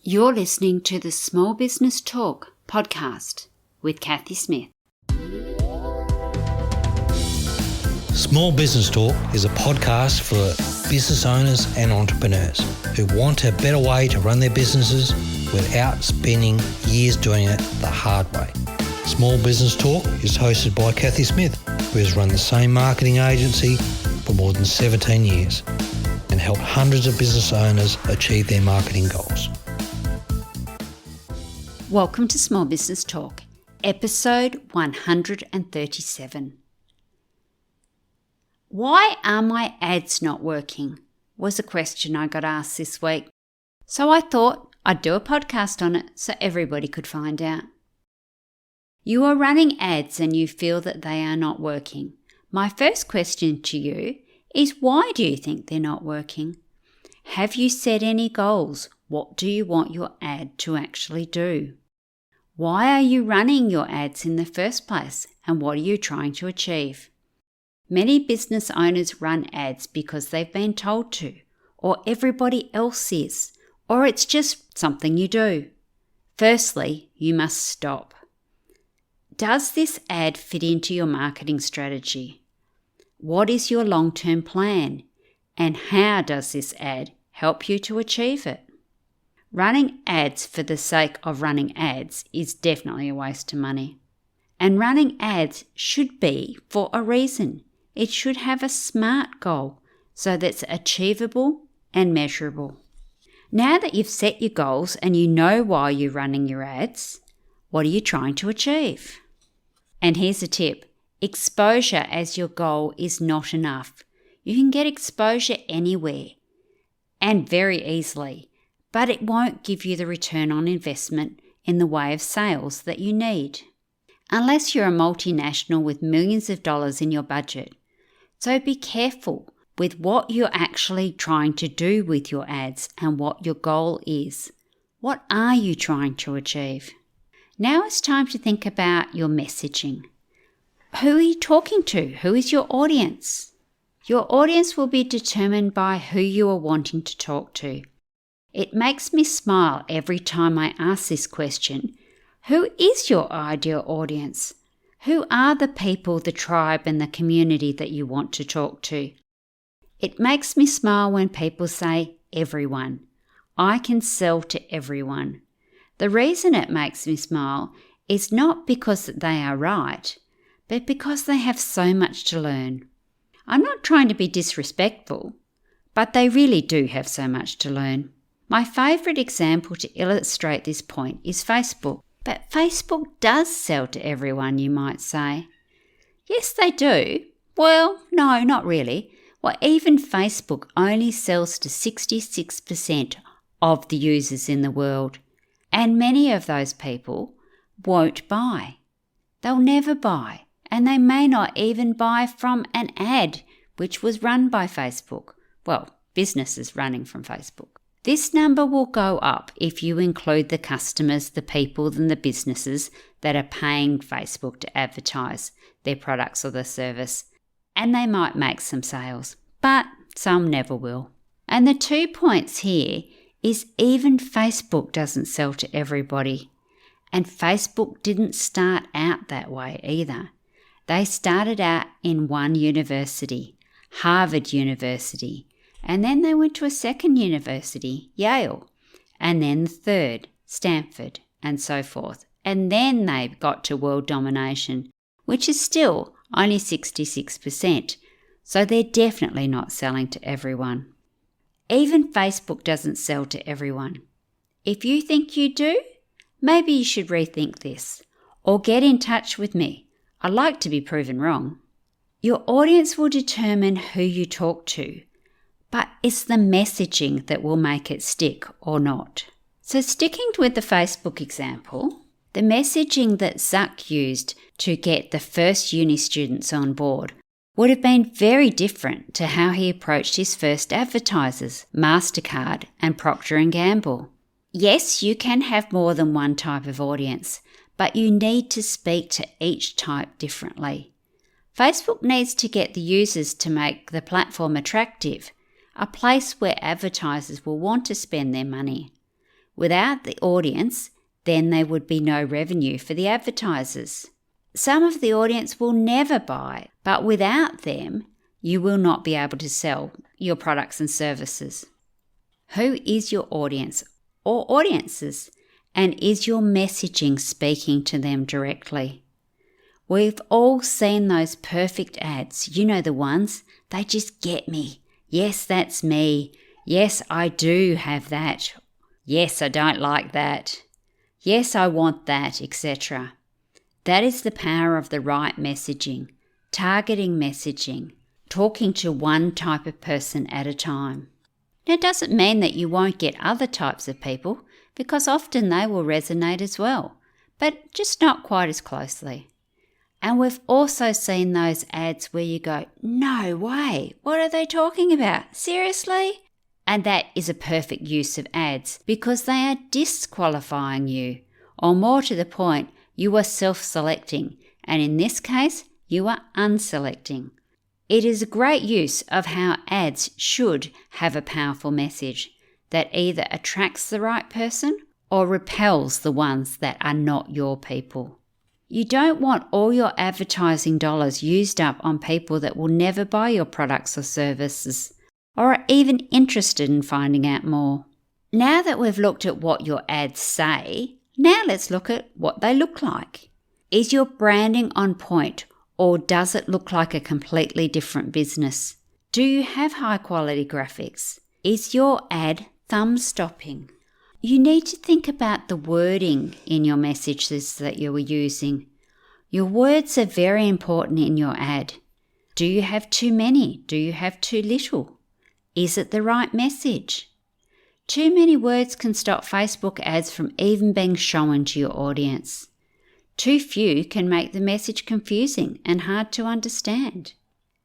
You're listening to the Small Business Talk podcast with Cathy Smith. Small Business Talk is a podcast for business owners and entrepreneurs who want a better way to run their businesses without spending years doing it the hard way. Small Business Talk is hosted by Cathy Smith, who has run the same marketing agency for more than 17 years and helped hundreds of business owners achieve their marketing goals. Welcome to Small Business Talk, episode 137. Why are my ads not working? Was a question I got asked this week. So I thought I'd do a podcast on it so everybody could find out. You are running ads and you feel that they are not working. My first question to you is, why do you think they're not working? Have you set any goals? What do you want your ad to actually do? Why are you running your ads in the first place, and what are you trying to achieve? Many business owners run ads because they've been told to, or everybody else is, or it's just something you do. Firstly, you must stop. Does this ad fit into your marketing strategy? What is your long-term plan, and how does this ad help you to achieve it? Running ads for the sake of running ads is definitely a waste of money. And running ads should be for a reason. It should have a SMART goal so that's achievable and measurable. Now that you've set your goals and you know why you're running your ads, what are you trying to achieve? And here's a tip. Exposure as your goal is not enough. You can get exposure anywhere and very easily, but it won't give you the return on investment in the way of sales that you need, unless you're a multinational with millions of dollars in your budget. So be careful with what you're actually trying to do with your ads and what your goal is. What are you trying to achieve? Now it's time to think about your messaging. Who are you talking to? Who is your audience? Your audience will be determined by who you are wanting to talk to. It makes me smile every time I ask this question. Who is your ideal audience? Who are the people, the tribe, and the community that you want to talk to? It makes me smile when people say, everyone. I can sell to everyone. The reason it makes me smile is not because they are right, but because they have so much to learn. I'm not trying to be disrespectful, but they really do have so much to learn. My favourite example to illustrate this point is Facebook. But Facebook does sell to everyone, you might say. Yes, they do. Well, no, not really. Well, even Facebook only sells to 66% of the users in the world. And many of those people won't buy. They'll never buy. And they may not even buy from an ad which was run by Facebook. Well, businesses running from Facebook. This number will go up if you include the customers, the people and the businesses that are paying Facebook to advertise their products or their service. And they might make some sales, but some never will. And the 2 points here is even Facebook doesn't sell to everybody. And Facebook didn't start out that way either. They started out in one university, Harvard University. And then they went to a second university, Yale, and then the third, Stanford, and so forth. And then they got to world domination, which is still only 66%. So they're definitely not selling to everyone. Even Facebook doesn't sell to everyone. If you think you do, maybe you should rethink this, or get in touch with me. I'd like to be proven wrong. Your audience will determine who you talk to. But it's the messaging that will make it stick or not. So sticking with the Facebook example, the messaging that Zuck used to get the first uni students on board would have been very different to how he approached his first advertisers, MasterCard and Procter & Gamble. Yes, you can have more than one type of audience, but you need to speak to each type differently. Facebook needs to get the users to make the platform attractive, a place where advertisers will want to spend their money. Without the audience, then there would be no revenue for the advertisers. Some of the audience will never buy, but without them, you will not be able to sell your products and services. Who is your audience or audiences? And is your messaging speaking to them directly? We've all seen those perfect ads. You know the ones. They just get me. Yes, that's me. Yes, I do have that. Yes, I don't like that. Yes, I want that, etc. That is the power of the right messaging, targeting messaging, talking to one type of person at a time. Now, it doesn't mean that you won't get other types of people, because often they will resonate as well, but just not quite as closely. And we've also seen those ads where you go, no way, what are they talking about? Seriously? And that is a perfect use of ads because they are disqualifying you, or more to the point, you are self-selecting, and in this case, you are unselecting. It is a great use of how ads should have a powerful message that either attracts the right person or repels the ones that are not your people. You don't want all your advertising dollars used up on people that will never buy your products or services or are even interested in finding out more. Now that we've looked at what your ads say, now let's look at what they look like. Is your branding on point, or does it look like a completely different business? Do you have high quality graphics? Is your ad thumb-stopping? You need to think about the wording in your messages that you are using. Your words are very important in your ad. Do you have too many? Do you have too little? Is it the right message? Too many words can stop Facebook ads from even being shown to your audience. Too few can make the message confusing and hard to understand.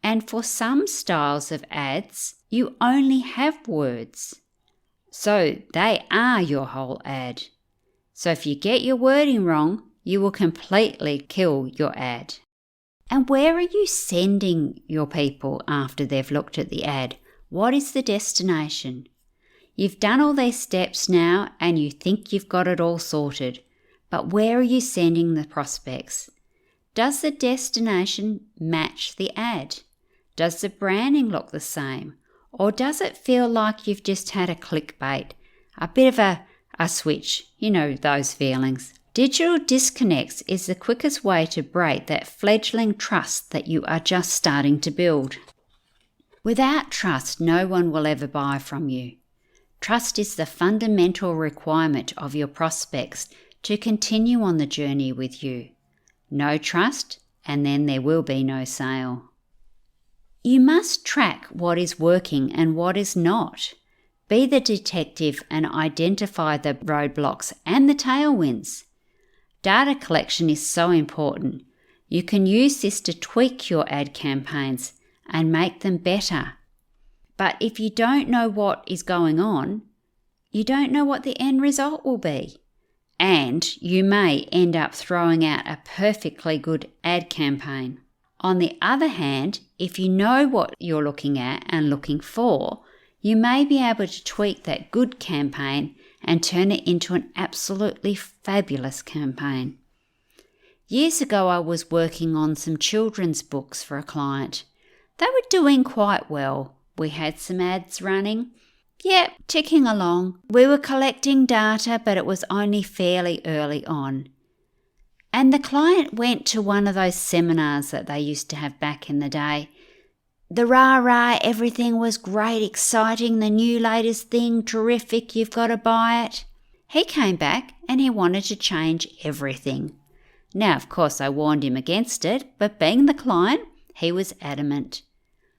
And for some styles of ads, you only have words. So they are your whole ad. So if you get your wording wrong, you will completely kill your ad. And where are you sending your people after they've looked at the ad? What is the destination? You've done all these steps now and you think you've got it all sorted. But where are you sending the prospects? Does the destination match the ad? Does the branding look the same? Or does it feel like you've just had a clickbait? A bit of a switch, you know those feelings. Digital disconnects is the quickest way to break that fledgling trust that you are just starting to build. Without trust, no one will ever buy from you. Trust is the fundamental requirement of your prospects to continue on the journey with you. No trust, and then there will be no sale. You must track what is working and what is not. Be the detective and identify the roadblocks and the tailwinds. Data collection is so important. You can use this to tweak your ad campaigns and make them better. But if you don't know what is going on, you don't know what the end result will be. And you may end up throwing out a perfectly good ad campaign. On the other hand, if you know what you're looking at and looking for, you may be able to tweak that good campaign and turn it into an absolutely fabulous campaign. Years ago, I was working on some children's books for a client. They were doing quite well. We had some ads running. Yep, ticking along. We were collecting data, but it was only fairly early on. And the client went to one of those seminars that they used to have back in the day. The rah-rah, everything was great, exciting, the new latest thing, terrific, you've got to buy it. He came back and he wanted to change everything. Now, of course, I warned him against it, but being the client, he was adamant.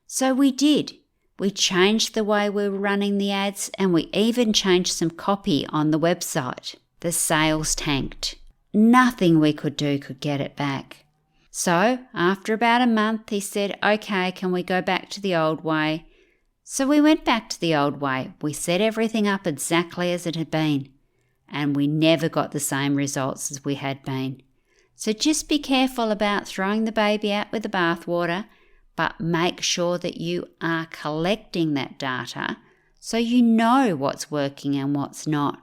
So we did. We changed the way we were running the ads, and we even changed some copy on the website. The sales tanked. Nothing we could do could get it back. So after about a month, he said, okay, can we go back to the old way? So we went back to the old way. We set everything up exactly as it had been, and we never got the same results as we had been. So just be careful about throwing the baby out with the bathwater, but make sure that you are collecting that data so you know what's working and what's not.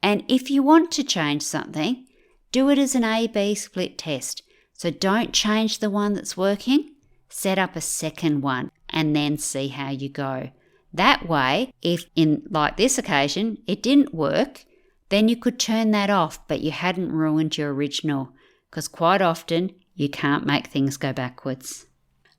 And if you want to change something, do it as an A/B split test. So don't change the one that's working, set up a second one and then see how you go. That way, if in like this occasion, it didn't work, then you could turn that off, but you hadn't ruined your original, because quite often you can't make things go backwards.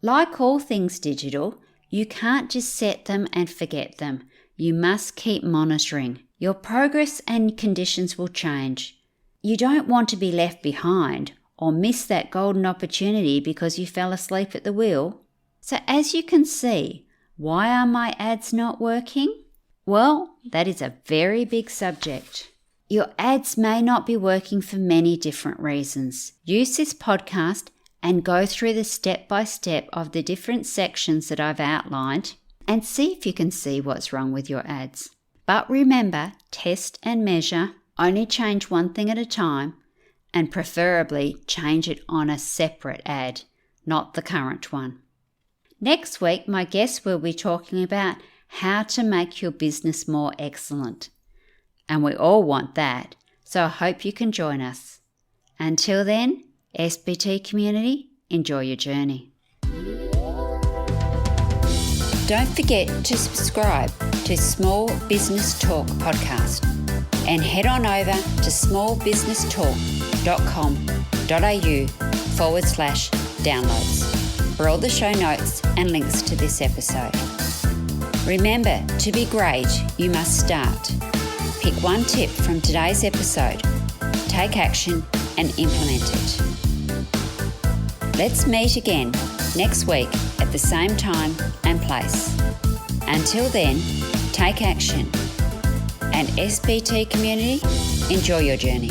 Like all things digital, you can't just set them and forget them. You must keep monitoring. Your progress and conditions will change. You don't want to be left behind or miss that golden opportunity because you fell asleep at the wheel. So as you can see, why are my ads not working? Well, that is a very big subject. Your ads may not be working for many different reasons. Use this podcast and go through the step-by-step of the different sections that I've outlined and see if you can see what's wrong with your ads. But remember, test and measure, only change one thing at a time, and preferably change it on a separate ad, not the current one. Next week, my guest will be talking about how to make your business more excellent. And we all want that, so I hope you can join us. Until then, SBT community, enjoy your journey. Don't forget to subscribe to Small Business Talk podcast and head on over to smallbusinestalk.com.au/downloads for all the show notes and links to this episode. Remember, to be great, you must start. Pick one tip from today's episode, take action and implement it. Let's meet again next week at the same time and place. Until then, take action. And SBT community, enjoy your journey.